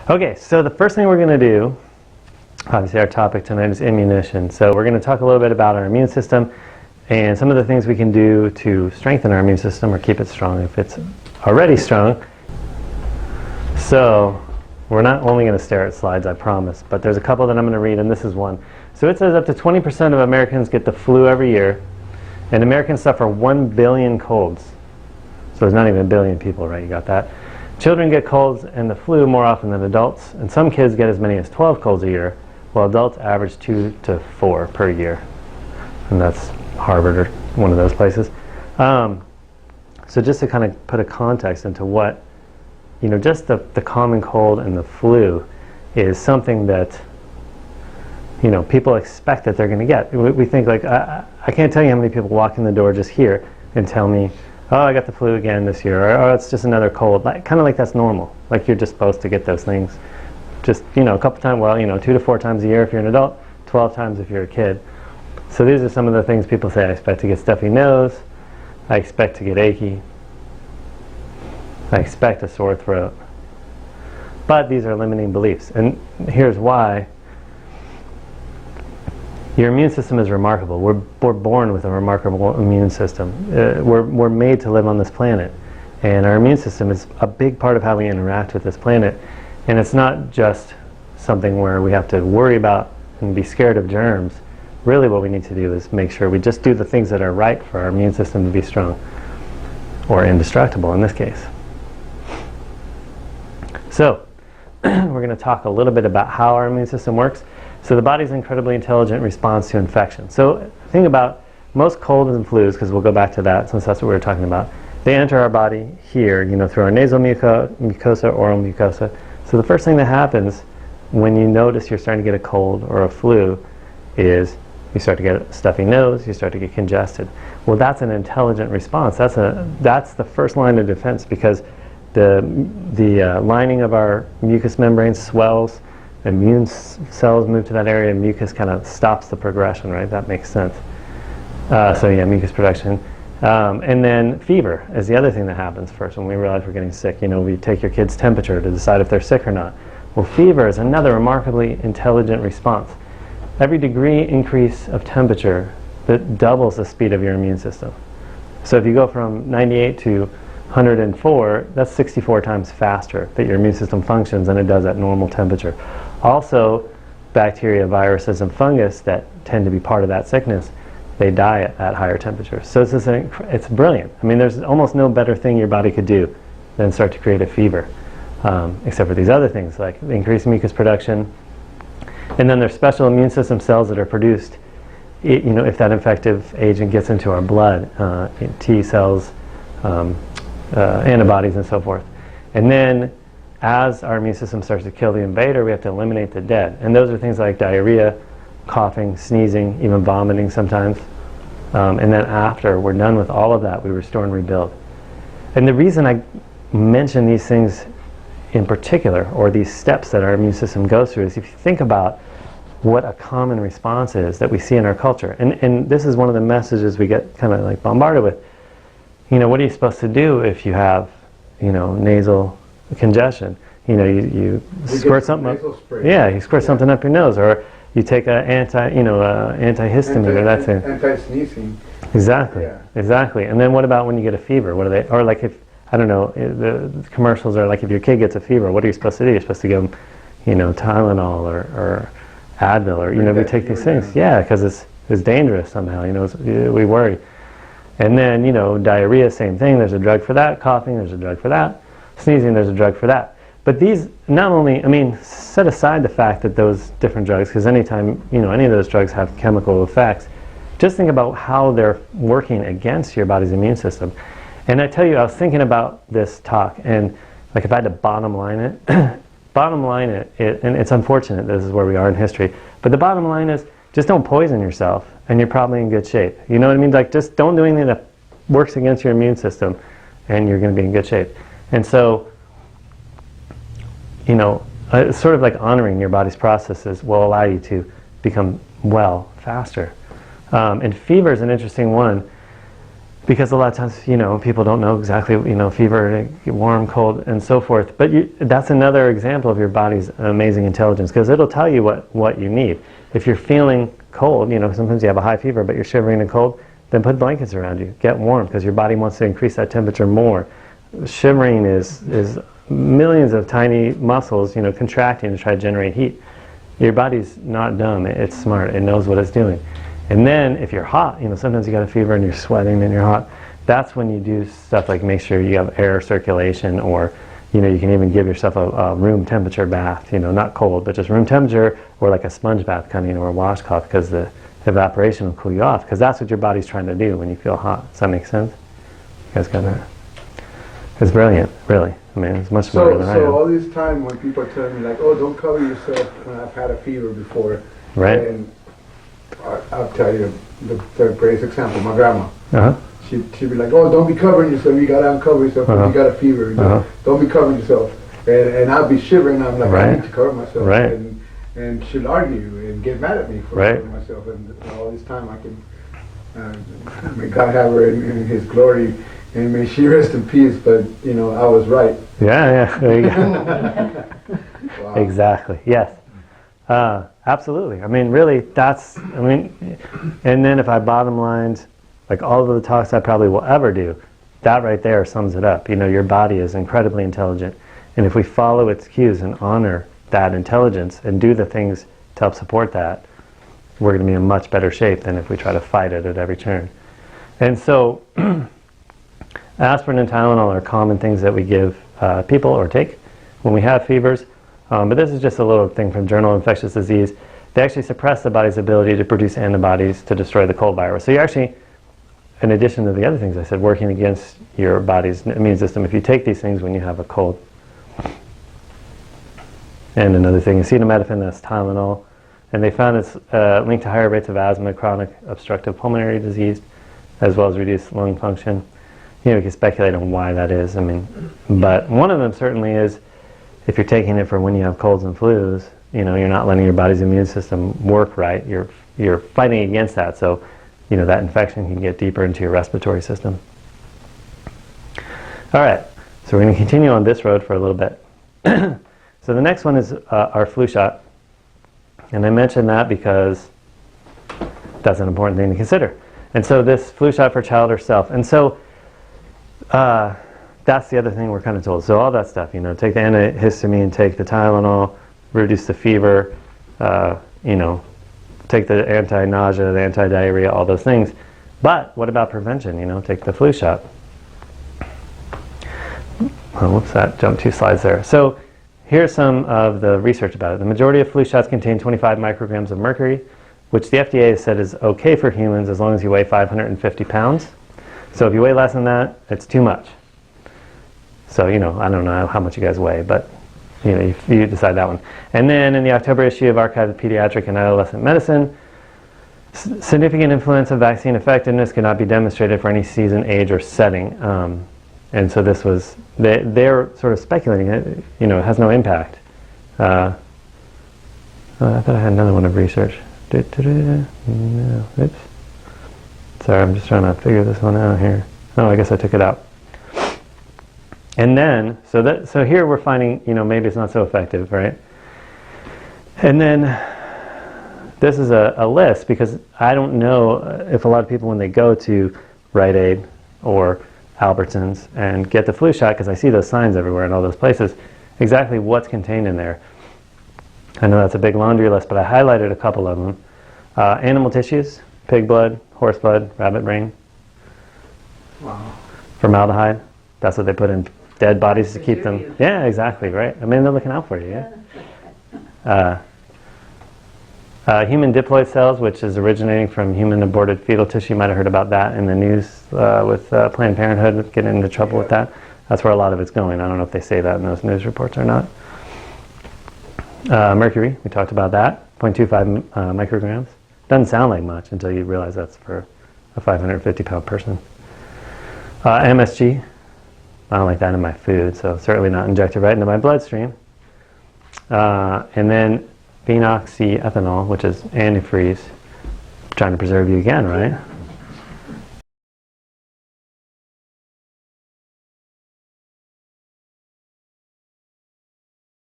Okay, so the first thing we're going to do, obviously our topic tonight is immunition. So we're going to talk a little bit about our immune system and some of the things we can do to strengthen our immune system or keep it strong if it's already strong. So we're not only going to stare at slides, I promise, but there's a couple that I'm going to read, and this is one. So it says up to 20% of Americans get the flu every year, and Americans suffer 1 billion colds. So there's not even a billion people, right? You got that? Children get colds and the flu more often than adults, and some kids get as many as 12 colds a year, while adults average 2 to 4 per year. And that's Harvard or one of those places. So just to kind of put a context into what, just the common cold and the flu is something that, people expect that they're going to get. We think like, I can't tell you how many people walk in the door just here and tell me, oh, I got the flu again this year, or oh, it's just another cold. Kind of like that's normal. Like you're just supposed to get those things just, a couple times, 2 to 4 times a year if you're an adult, 12 times if you're a kid. So these are some of the things people say. I expect to get stuffy nose. I expect to get achy. I expect a sore throat. But these are limiting beliefs. And here's why. Your immune system is remarkable. We're born with a remarkable immune system. We're made to live on this planet. And our immune system is a big part of how we interact with this planet. And it's not just something where we have to worry about and be scared of germs. Really what we need to do is make sure we just do the things that are right for our immune system to be strong. Or indestructible in this case. So, we're going to talk a little bit about how our immune system works. So the body's incredibly intelligent response to infection. So think about most colds and flus, because we'll go back to that since that's what we were talking about. They enter our body here, through our nasal mucosa, oral mucosa. So the first thing that happens when you notice you're starting to get a cold or a flu is you start to get a stuffy nose, you start to get congested. Well, that's an intelligent response. That's the first line of defense, because the lining of our mucous membrane swells. Immune cells move to that area, and mucus kind of stops the progression, right? That makes sense. So yeah, mucus production. And then fever is the other thing that happens first when we realize we're getting sick. We take your kid's temperature to decide if they're sick or not. Well, fever is another remarkably intelligent response. Every degree increase of temperature that doubles the speed of your immune system. So if you go from 98 to 104, that's 64 times faster that your immune system functions than it does at normal temperature. Also, bacteria, viruses, and fungus that tend to be part of that sickness, they die at higher temperatures. So it's brilliant. I mean, there's almost no better thing your body could do than start to create a fever, except for these other things like increased mucus production. And then there's special immune system cells that are produced, if that infective agent gets into our blood, T cells, antibodies, and so forth. And then as our immune system starts to kill the invader, we have to eliminate the dead. And those are things like diarrhea, coughing, sneezing, even vomiting sometimes. And then after we're done with all of that, we restore and rebuild. And the reason I mention these things in particular, or these steps that our immune system goes through, is if you think about what a common response is that we see in our culture. And this is one of the messages we get kind of like bombarded with. What are you supposed to do if you have, nasal congestion? You squirt something up. Yeah, you squirt something up your nose, or you take an antihistamine or that thing. Anti-sneezing. Exactly. Yeah. Exactly. And then what about when you get a fever? What are they? Or like if the commercials are like if your kid gets a fever, what are you supposed to do? You're supposed to give them, Tylenol or Advil, or we take these things. Yeah, because it's dangerous somehow. We worry. And then, diarrhea, same thing. There's a drug for that. Coughing, there's a drug for that. Sneezing, there's a drug for that. But these, not only, set aside the fact that those different drugs, because anytime, any of those drugs have chemical effects, just think about how they're working against your body's immune system. And I tell you, I was thinking about this talk, and like if I had to bottom line it, and it's unfortunate this is where we are in history, but the bottom line is, just don't poison yourself, and you're probably in good shape. You know what I mean? Like, just don't do anything that works against your immune system, and you're going to be in good shape. And so, sort of like honoring your body's processes will allow you to become well faster. And fever is an interesting one because a lot of times, people don't know exactly, fever, warm, cold, and so forth. But that's another example of your body's amazing intelligence, because it'll tell you what you need. If you're feeling cold, sometimes you have a high fever, but you're shivering and cold, then put blankets around you. Get warm, because your body wants to increase that temperature more. Shivering is millions of tiny muscles, contracting to try to generate heat. Your body's not dumb. It's smart. It knows what it's doing. And then if you're hot, sometimes you got a fever and you're sweating and you're hot, that's when you do stuff like make sure you have air circulation, or you can even give yourself a room temperature bath, not cold, but just room temperature, or like a sponge bath kind of, or a washcloth, because the evaporation will cool you off, because that's what your body's trying to do when you feel hot. Does that make sense? You guys got that? It's brilliant, really. I mean, it's much better than I am. So all this time when people tell me like, oh, don't cover yourself when I've had a fever before. Right. And I'll tell you the greatest example, my grandma. Uh-huh. She'd be like, oh, don't be covering yourself. You got to uncover yourself when you got a fever. Don't be covering yourself. And I'd be shivering. I'm like, I need to cover myself. Right. And she'd argue and get mad at me for covering myself. And all this time I can, may God have her in His glory. And may she rest in peace, but I was right. Yeah, there you go. Wow. Exactly. Yes. Absolutely. I mean, really, and then if I bottom lined, like all of the talks I probably will ever do, that right there sums it up. Your body is incredibly intelligent, and if we follow its cues and honor that intelligence and do the things to help support that, we're going to be in much better shape than if we try to fight it at every turn. And so aspirin and Tylenol are common things that we give people or take when we have fevers. But this is just a little thing from Journal of Infectious Disease. They actually suppress the body's ability to produce antibodies to destroy the cold virus. So you're actually, in addition to the other things I said, working against your body's immune system if you take these things when you have a cold. And another thing, acetaminophen, that's Tylenol. And they found it's linked to higher rates of asthma, chronic obstructive pulmonary disease, as well as reduced lung function. You can speculate on why that is. But one of them certainly is, if you're taking it for when you have colds and flus, you're not letting your body's immune system work right. You're fighting against that, so that infection can get deeper into your respiratory system. All right, so we're going to continue on this road for a little bit. So the next one is our flu shot, and I mentioned that because that's an important thing to consider. And so this flu shot for child or self, and so that's the other thing we're kind of told. So all that stuff, take the antihistamine, take the Tylenol, reduce the fever, take the anti-nausea, the anti-diarrhea, all those things. But what about prevention? Take the flu shot. Oh, whoops, that jumped 2 slides there. So here's some of the research about it. The majority of flu shots contain 25 micrograms of mercury, which the FDA has said is okay for humans as long as you weigh 550 pounds. So if you weigh less than that, it's too much. So, I don't know how much you guys weigh, but, you decide that one. And then in the October issue of Archive of Pediatric and Adolescent Medicine, significant influenza vaccine effectiveness cannot be demonstrated for any season, age, or setting. And so this was, they're sort of speculating it, it has no impact. I thought I had another one of research. No, oops. Sorry, I'm just trying to figure this one out here. Oh, I guess I took it out. And then, so here we're finding, maybe it's not so effective, right? And then this is a list, because I don't know if a lot of people, when they go to Rite Aid or Albertsons and get the flu shot, because I see those signs everywhere in all those places, exactly what's contained in there. I know that's a big laundry list, but I highlighted a couple of them. Animal tissues, pig blood, horse blood, rabbit brain. Wow. Formaldehyde, that's what they put in dead bodies to keep them. Yeah, exactly, right. They're looking out for you, yeah. Human diploid cells, which is originating from human aborted fetal tissue. You might have heard about that in the news with Planned Parenthood getting into trouble with that. That's where a lot of it's going. I don't know if they say that in those news reports or not. Mercury, we talked about that, 0.25 micrograms. Doesn't sound like much until you realize that's for a 550-pound person. MSG, I don't like that in my food, so certainly not injected right into my bloodstream. And then phenoxyethanol, which is antifreeze, trying to preserve you again, right?